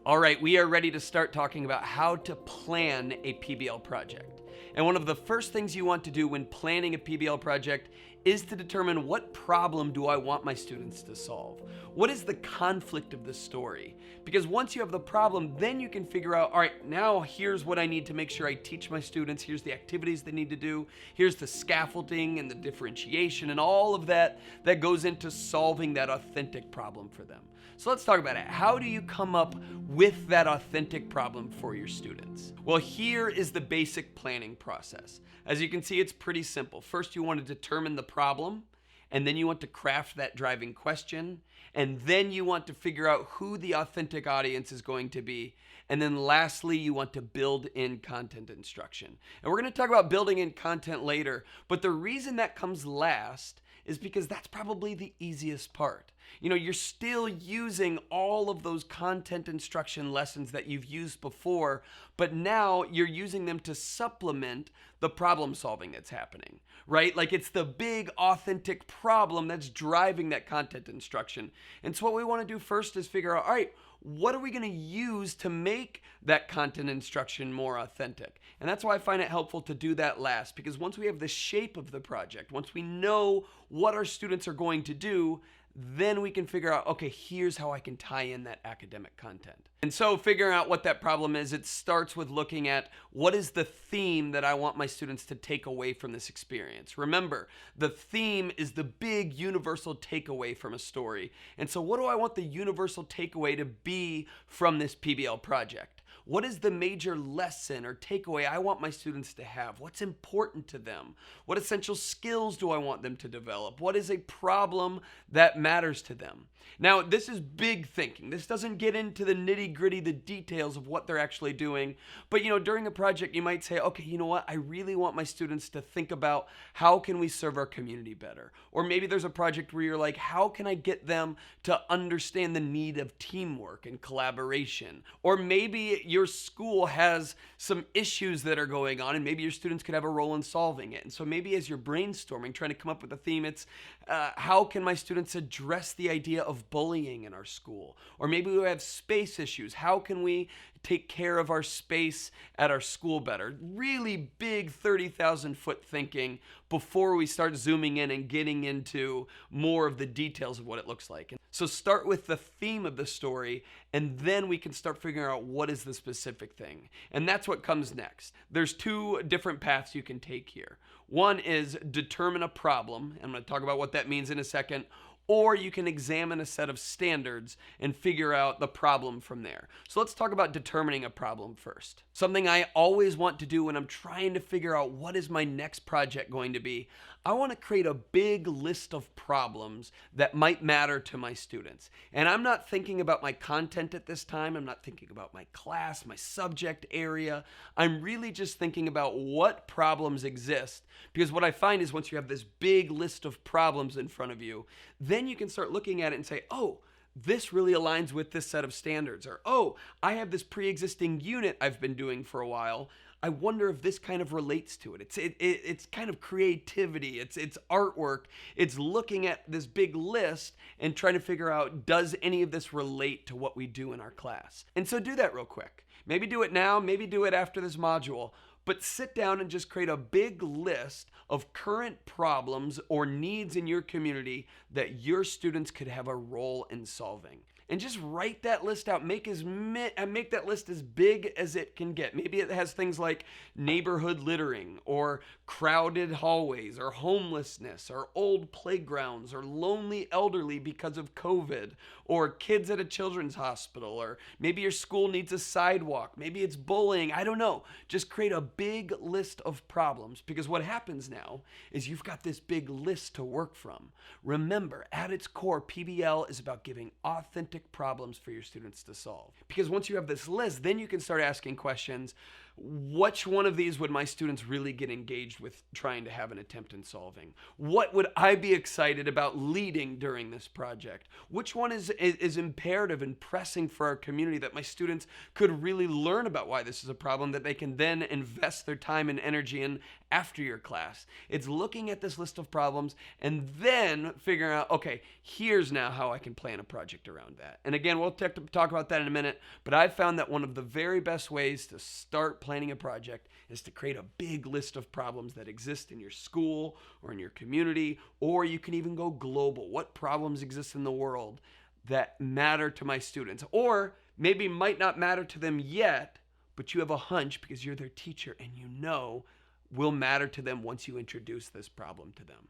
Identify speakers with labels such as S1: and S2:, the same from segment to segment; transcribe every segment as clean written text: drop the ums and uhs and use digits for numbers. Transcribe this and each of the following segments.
S1: All right, we are ready to start talking about how to plan a PBL project. And one of the first things you want to do when planning a PBL project is to determine what problem do I want my students to solve? What is the conflict of the story? Because once you have the problem, then you can figure out, all right, now here's what I need to make sure I teach my students. Here's the activities they need to do. Here's the scaffolding and the differentiation and all of that that goes into solving that authentic problem for them. So let's talk about it. How do you come up with that authentic problem for your students? Well, here is the basic planning process. As you can see, it's pretty simple. First, you want to determine the problem, and then you want to craft that driving question, and then you want to figure out who the authentic audience is going to be. And then lastly, you want to build in content instruction. And we're going to talk about building in content later, but the reason that comes last is because that's probably the easiest part. You know, you're still using all of those content instruction lessons that you've used before, but now you're using them to supplement the problem solving that's happening, right? Like it's the big authentic problem that's driving that content instruction. And so what we want to do first is figure out, all right, what are we going to use to make that content instruction more authentic? And that's why I find it helpful to do that last, because once we have the shape of the project, once we know what our students are going to do, then we can figure out, okay, here's how I can tie in that academic content. And so figuring out what that problem is, it starts with looking at what is the theme that I want my students to take away from this experience. Remember, the theme is the big universal takeaway from a story. And so what do I want the universal takeaway to be from this PBL project? What is the major lesson or takeaway I want my students to have? What's important to them? What essential skills do I want them to develop? What is a problem that matters to them? Now, this is big thinking. This doesn't get into the nitty-gritty, the details of what they're actually doing. But, during a project, you might say, okay, you know what? I really want my students to think about how can we serve our community better? Or maybe there's a project where you're like, how can I get them to understand the need of teamwork and collaboration? Or maybe your school has some issues that are going on, and maybe your students could have a role in solving it. And so maybe as you're brainstorming, trying to come up with a theme, it's how can my students address the idea of bullying in our school? Or maybe we have space issues. How can we take care of our space at our school better? Really big 30,000 foot thinking before we start zooming in and getting into more of the details of what it looks like. So start with the theme of the story, and then we can start figuring out what is the specific thing. And that's what comes next. There's two different paths you can take here. One is determine a problem. I'm going to talk about what that means in a second. Or you can examine a set of standards and figure out the problem from there. So let's talk about determining a problem first. Something I always want to do when I'm trying to figure out what is my next project going to be, I want to create a big list of problems that might matter to my students. And I'm not thinking about my content at this time. I'm not thinking about my class, my subject area. I'm really just thinking about what problems exist. Because what I find is once you have this big list of problems in front of you, then you can start looking at it and say, oh, this really aligns with this set of standards. Or, oh, I have this pre-existing unit I've been doing for a while. I wonder if this kind of relates to it. It's kind of creativity. It's artwork. It's looking at this big list and trying to figure out, does any of this relate to what we do in our class? And so do that real quick. Maybe do it now, maybe do it after this module. But sit down and just create a big list of current problems or needs in your community that your students could have a role in solving. And just write that list out. Make that list as big as it can get. Maybe it has things like neighborhood littering or crowded hallways or homelessness or old playgrounds or lonely elderly because of COVID or kids at a children's hospital, or maybe your school needs a sidewalk. Maybe it's bullying. I don't know. Just create a big list of problems, because what happens now is you've got this big list to work from. Remember, at its core, PBL is about giving authentic problems for your students to solve. Because once you have this list, then you can start asking questions. Which one of these would my students really get engaged with trying to have an attempt in solving? What would I be excited about leading during this project? Which one is imperative and pressing for our community that my students could really learn about why this is a problem that they can then invest their time and energy in after your class. It's looking at this list of problems and then figuring out, okay, here's now how I can plan a project around that. And again, we'll talk about that in a minute, but I've found that one of the very best ways to start planning a project is to create a big list of problems that exist in your school or in your community, or you can even go global. What problems exist in the world that matter to my students, or maybe might not matter to them yet, but you have a hunch because you're their teacher and you know will matter to them once you introduce this problem to them.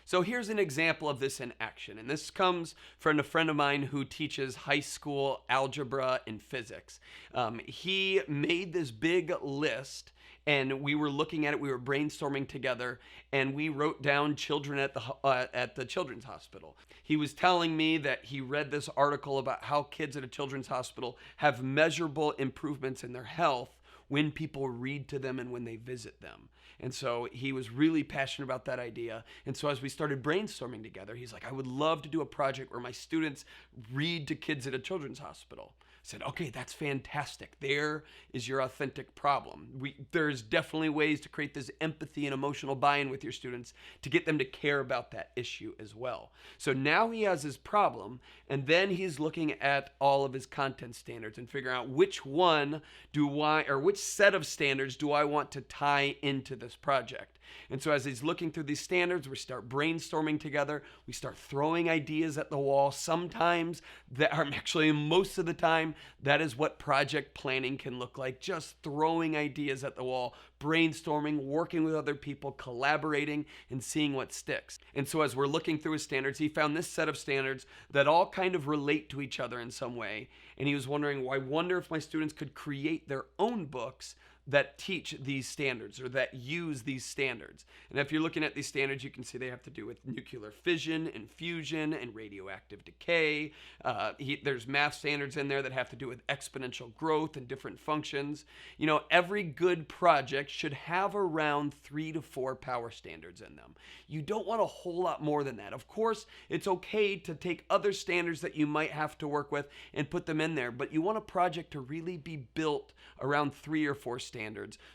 S1: So here's an example of this in action. And this comes from a friend of mine who teaches high school algebra and physics. He made this big list and we were looking at it, we were brainstorming together, and we wrote down children at the children's hospital. He was telling me that he read this article about how kids at a children's hospital have measurable improvements in their health when people read to them and when they visit them. And so he was really passionate about that idea. And so as we started brainstorming together, he's like, I would love to do a project where my students read to kids at a children's hospital. I said, okay, that's fantastic. There is your authentic problem. There's definitely ways to create this empathy and emotional buy-in with your students to get them to care about that issue as well. So now he has his problem, and then he's looking at all of his content standards and figuring out which set of standards do I want to tie into this project. And so as he's looking through these standards, we start brainstorming together. We start throwing ideas at the wall. Sometimes, most of the time, that is what project planning can look like. Just throwing ideas at the wall, brainstorming, working with other people, collaborating, and seeing what sticks. And so as we're looking through his standards, he found this set of standards that all kind of relate to each other in some way. And he was wondering, well, I wonder if my students could create their own books that teach these standards or that use these standards. And if you're looking at these standards, you can see they have to do with nuclear fission and fusion and radioactive decay. There's math standards in there that have to do with exponential growth and different functions. You know, every good project should have around 3 to 4 power standards in them. You don't want a whole lot more than that. Of course, it's okay to take other standards that you might have to work with and put them in there, but you want a project to really be built around 3 or 4 standards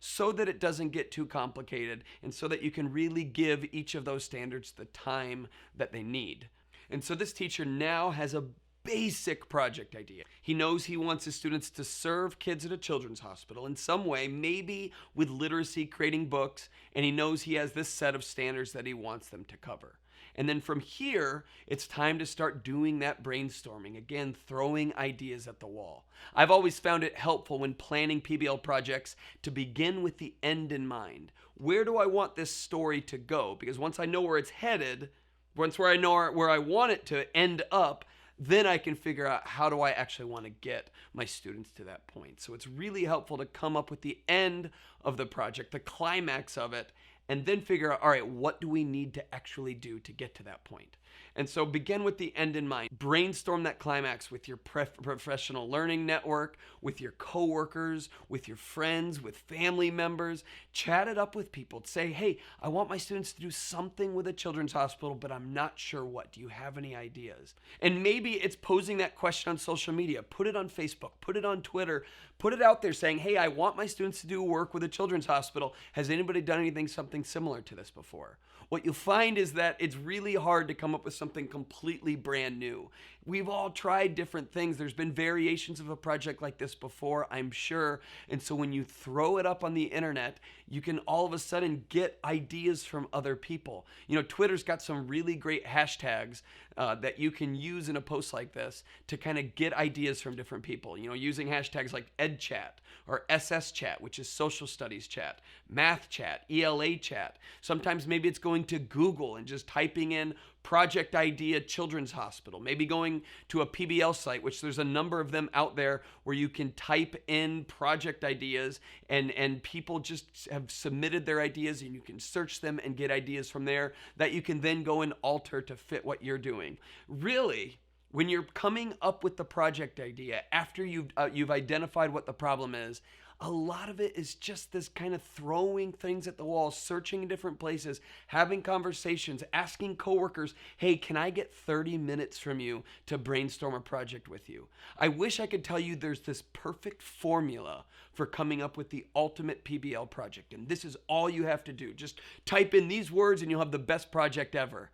S1: so that it doesn't get too complicated and so that you can really give each of those standards the time that they need. And so this teacher now has a basic project idea. He knows he wants his students to serve kids at a children's hospital in some way, maybe with literacy, creating books, and he knows he has this set of standards that he wants them to cover. And then from here, it's time to start doing that brainstorming. Again, throwing ideas at the wall. I've always found it helpful when planning PBL projects to begin with the end in mind. Where do I want this story to go? Because once I know where it's headed, once I know where I want it to end up, then I can figure out how do I actually want to get my students to that point. So it's really helpful to come up with the end of the project, the climax of it, and then figure out, all right, what do we need to actually do to get to that point? And so begin with the end in mind. Brainstorm that climax with your professional learning network, with your coworkers, with your friends, with family members. Chat it up with people. Say, hey, I want my students to do something with a children's hospital, but I'm not sure what. Do you have any ideas? And maybe it's posing that question on social media. Put it on Facebook. Put it on Twitter. Put it out there saying, hey, I want my students to do work with a children's hospital. Has anybody done something similar to this before? What you'll find is that it's really hard to come up with something completely brand new. We've all tried different things. There's been variations of a project like this before, I'm sure. And so when you throw it up on the internet, you can all of a sudden get ideas from other people. You know, Twitter's got some really great hashtags that you can use in a post like this to kind of get ideas from different people. You know, using hashtags like EdChat or SSChat, which is social studies chat, math chat, ELA chat. Sometimes maybe it's going to Google and just typing in project idea children's hospital, maybe going to a PBL site, which there's a number of them out there where you can type in project ideas and people just have submitted their ideas and you can search them and get ideas from there that you can then go and alter to fit what you're doing. Really, when you're coming up with the project idea, after you've identified what the problem is, a lot of it is just this kind of throwing things at the wall, searching in different places, having conversations, asking coworkers, hey, can I get 30 minutes from you to brainstorm a project with you? I wish I could tell you there's this perfect formula for coming up with the ultimate PBL project, and this is all you have to do. Just type in these words and you'll have the best project ever.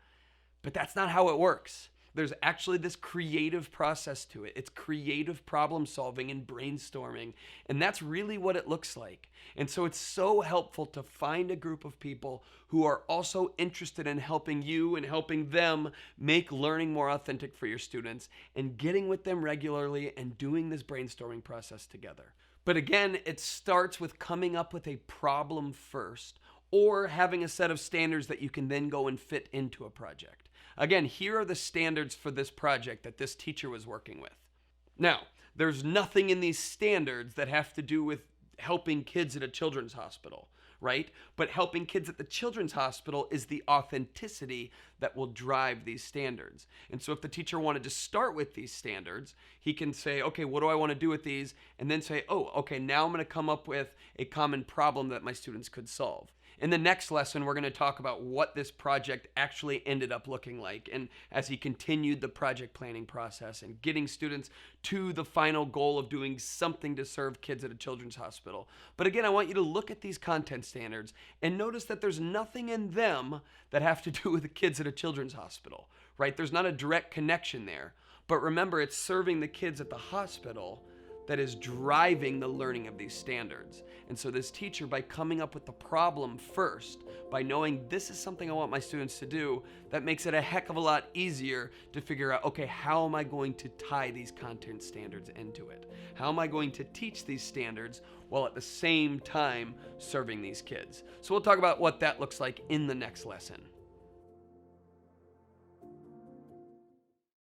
S1: But that's not how it works. There's actually this creative process to it. It's creative problem solving and brainstorming. And that's really what it looks like. And so it's so helpful to find a group of people who are also interested in helping you and helping them make learning more authentic for your students, and getting with them regularly and doing this brainstorming process together. But again, it starts with coming up with a problem first, or having a set of standards that you can then go and fit into a project. Again, here are the standards for this project that this teacher was working with. Now, there's nothing in these standards that have to do with helping kids at a children's hospital, right? But helping kids at the children's hospital is the authenticity that will drive these standards. And so if the teacher wanted to start with these standards, he can say, okay, what do I want to do with these? And then say, oh, okay, now I'm going to come up with a common problem that my students could solve. In the next lesson, we're going to talk about what this project actually ended up looking like, and as he continued the project planning process and getting students to the final goal of doing something to serve kids at a children's hospital. But again, I want you to look at these content standards and notice that there's nothing in them that have to do with the kids at a children's hospital, right? There's not a direct connection there. But remember, it's serving the kids at the hospital that is driving the learning of these standards. And so this teacher, by coming up with the problem first, by knowing this is something I want my students to do, that makes it a heck of a lot easier to figure out, okay, how am I going to tie these content standards into it? How am I going to teach these standards while at the same time serving these kids? So we'll talk about what that looks like in the next lesson.